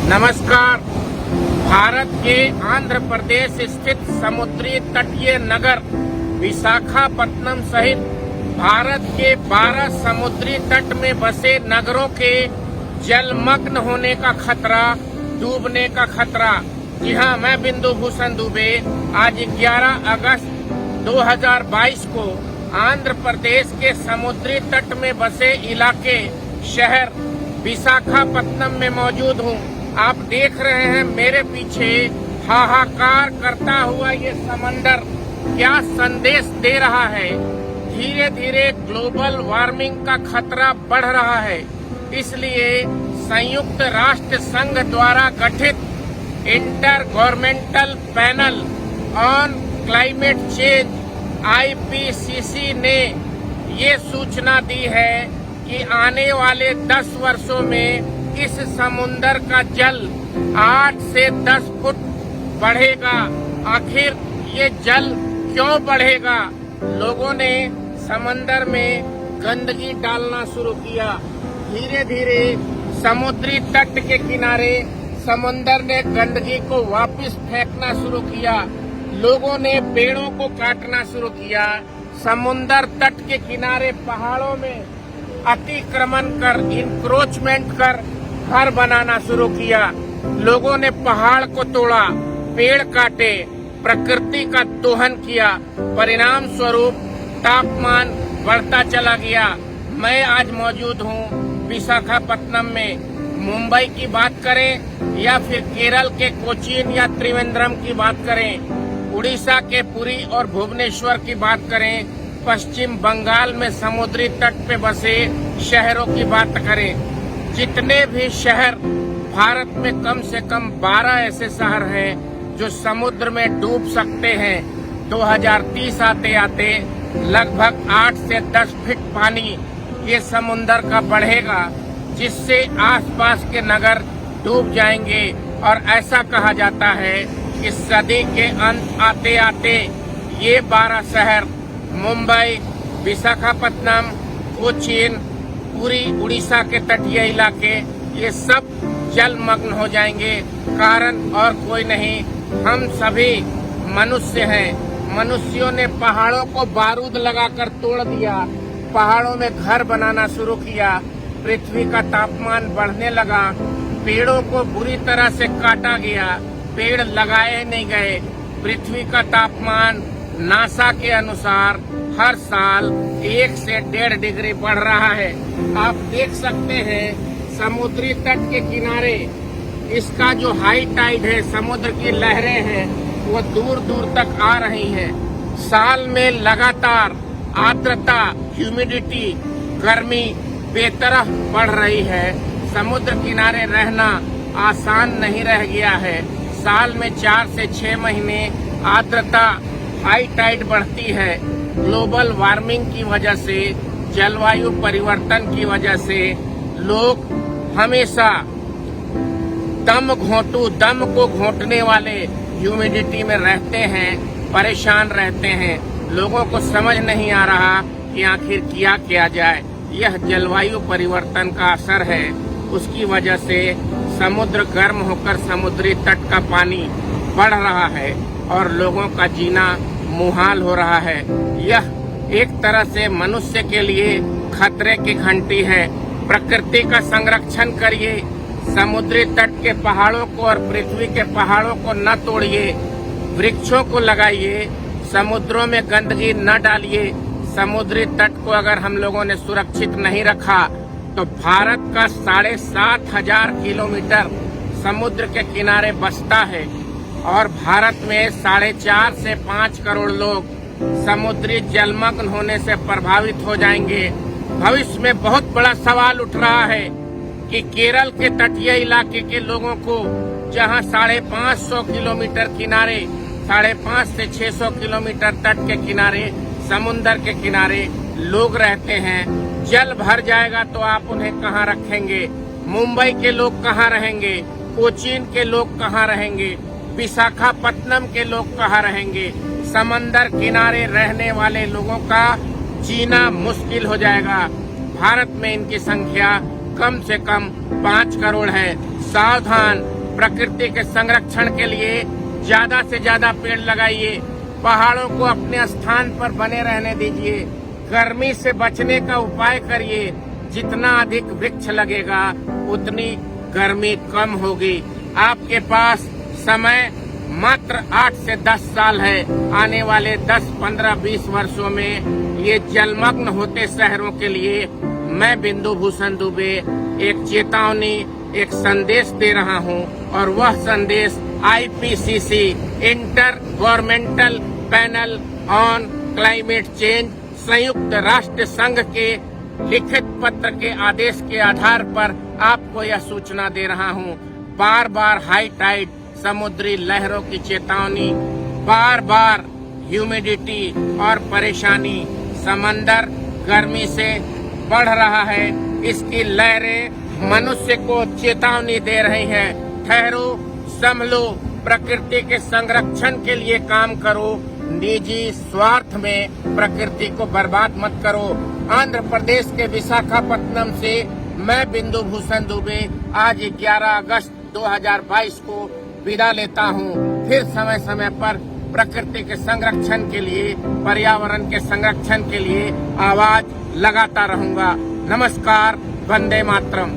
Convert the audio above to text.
नमस्कार। भारत के आंध्र प्रदेश स्थित समुद्री तटीय नगर विशाखापत्तनम सहित भारत के 12 समुद्री तट में बसे नगरों के जलमग्न होने का खतरा, डूबने का खतरा। जी हाँ, मैं बिंदु भूषण दुबे आज 11 अगस्त 2022 को आंध्र प्रदेश के समुद्री तट में बसे इलाके शहर विशाखापत्तनम में मौजूद हूँ। आप देख रहे हैं मेरे पीछे हाहाकार करता हुआ ये समंदर क्या संदेश दे रहा है। धीरे धीरे ग्लोबल वार्मिंग का खतरा बढ़ रहा है, इसलिए संयुक्त राष्ट्र संघ द्वारा गठित inter governmental panel on climate change IPCC ने ये सूचना दी है कि आने वाले 10 वर्षों में इस समुंदर का जल 8 से 10 फुट बढ़ेगा। आखिर ये जल क्यों बढ़ेगा? लोगों ने समंदर में गंदगी डालना शुरू किया। धीरे धीरे समुद्री तट के किनारे समुंदर ने गंदगी को वापस फेंकना शुरू किया। लोगों ने पेड़ों को काटना शुरू किया। समुंदर तट के किनारे पहाड़ों में अतिक्रमण कर, इंक्रोचमेंट कर घर बनाना शुरू किया। लोगों ने पहाड़ को तोड़ा, पेड़ काटे, प्रकृति का दोहन किया। परिणाम स्वरूप तापमान बढ़ता चला गया। मैं आज मौजूद हूँ विशाखापत्तनम में। मुंबई की बात करें या फिर केरल के कोचीन या त्रिवेंद्रम की बात करें, उड़ीसा के पुरी और भुवनेश्वर की बात करें, पश्चिम बंगाल में समुद्री तट पे बसे शहरों की बात करें, जितने भी शहर भारत में कम से कम 12 ऐसे शहर हैं जो समुद्र में डूब सकते हैं। 2030 आते आते लगभग 8 से 10 फीट पानी ये समुंदर का बढ़ेगा, जिससे आसपास के नगर डूब जाएंगे। और ऐसा कहा जाता है कि सदी के अंत आते आते ये 12 शहर मुंबई, विशाखापत्तनम, कोचीन, पूरी उड़ीसा के तटीय इलाके ये सब जलमग्न हो जाएंगे। कारण और कोई नहीं, हम सभी मनुष्य हैं। मनुष्यों ने पहाड़ों को बारूद लगाकर तोड़ दिया, पहाड़ों में घर बनाना शुरू किया, पृथ्वी का तापमान बढ़ने लगा, पेड़ों को बुरी तरह से काटा गया, पेड़ लगाए नहीं गए। पृथ्वी का तापमान नासा के अनुसार हर साल 1 से 1.5 डिग्री बढ़ रहा है। आप देख सकते हैं समुद्री तट के किनारे इसका जो हाई टाइड है, समुद्र की लहरें हैं, वो दूर दूर तक आ रही हैं। साल में लगातार आर्द्रता, ह्यूमिडिटी, गर्मी बेतरफ बढ़ रही है। समुद्र किनारे रहना आसान नहीं रह गया है। साल में 4 से 6 महीने आर्द्रता, हाई टाइड बढ़ती है। ग्लोबल वार्मिंग की वजह से, जलवायु परिवर्तन की वजह से लोग हमेशा दम को घोंटने वाले ह्यूमिडिटी में रहते हैं, परेशान रहते हैं। लोगों को समझ नहीं आ रहा कि आखिर किया जाए। यह जलवायु परिवर्तन का असर है। उसकी वजह से समुद्र गर्म होकर समुद्री तट का पानी बढ़ रहा है और लोगों का जीना मुहाल हो रहा है। यह एक तरह से मनुष्य के लिए खतरे की घंटी है। प्रकृति का संरक्षण करिए, समुद्री तट के पहाड़ों को और पृथ्वी के पहाड़ों को न तोड़िए, वृक्षों को लगाइए, समुद्रों में गंदगी न डालिए। समुद्री तट को अगर हम लोगों ने सुरक्षित नहीं रखा तो भारत का 7,500 किलोमीटर समुद्र के किनारे बसता है और भारत में 4.5 से 5 करोड़ लोग समुद्री जलमग्न होने से प्रभावित हो जाएंगे। भविष्य में बहुत बड़ा सवाल उठ रहा है कि केरल के तटीय इलाके के लोगों को, जहां 550 किलोमीटर किनारे, 550 से 600 किलोमीटर तट के किनारे, समुन्दर के किनारे लोग रहते हैं, जल भर जाएगा तो आप उन्हें कहाँ रखेंगे? मुंबई के लोग कहाँ रहेंगे? कोचीन के लोग कहाँ रहेंगे? विशाखापत्तनम के लोग कहाँ रहेंगे? समंदर किनारे रहने वाले लोगों का जीना मुश्किल हो जाएगा। भारत में इनकी संख्या कम से कम 5 करोड़ है। सावधान, प्रकृति के संरक्षण के लिए ज्यादा से ज्यादा पेड़ लगाइए। पहाड़ों को अपने स्थान पर बने रहने दीजिए। गर्मी से बचने का उपाय करिए। जितना अधिक वृक्ष लगेगा उतनी गर्मी कम होगी। आपके पास समय मात्र 8 से 10 साल है। आने वाले 10, 15, 20 वर्षों में ये जलमग्न होते शहरों के लिए मैं बिंदु भूषण दुबे एक चेतावनी, एक संदेश दे रहा हूं और वह संदेश IPCC inter governmental panel on climate change संयुक्त राष्ट्र संघ के लिखित पत्र के आदेश के आधार पर आपको यह सूचना दे रहा हूं। बार बार हाई टाइड, समुद्री लहरों की चेतावनी, बार बार ह्यूमिडिटी और परेशानी, समंदर गर्मी से बढ़ रहा है। इसकी लहरें मनुष्य को चेतावनी दे रही हैं। ठहरो, संभलो, प्रकृति के संरक्षण के लिए काम करो। निजी स्वार्थ में प्रकृति को बर्बाद मत करो। आंध्र प्रदेश के विशाखापत्तनम से मैं बिंदु भूषण दुबे आज 11 अगस्त 2022 को विदा लेता हूं। फिर समय समय पर प्रकृति के संरक्षण के लिए, पर्यावरण के संरक्षण के लिए आवाज लगाता रहूंगा। नमस्कार, वंदे मातरम।